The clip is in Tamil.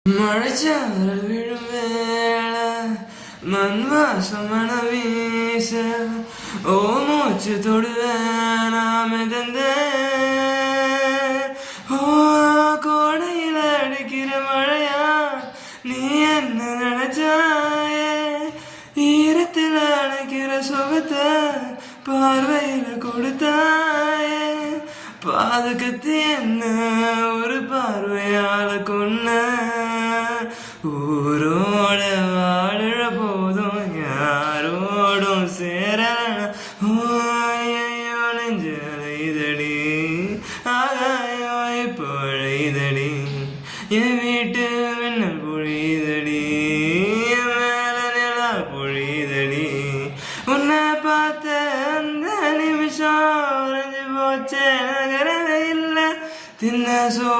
മഴച്ചാറൽ വീഴും വേള മൺവാസമണ വീശ ഓ മൂച്ചു തൊടുവേനാമെതന്തേ ഓ கோடையில் அடிக்கிற மழையா நீ என்ன நினைச்சாயே ஈரத்தில் அணைக்கிற சுகத்தை பார்வையில கொடுத்தாயே பாதுகத்து என்ன ஒரு பார்வையால கொன்ன ஊரோட வாழ போதும் யாரோடும் சேரலையோ நெஞ்சலைதடி ஆகாயோ பொழைதடி என் வீட்டு மின்னல் பொழிதடி என் மேல நிலா பொழிதடி உன்னை பார்த்த அந்த நிமிஷம் உறைஞ்சு போச்சே நகரவே இல்லை தின்ன சோ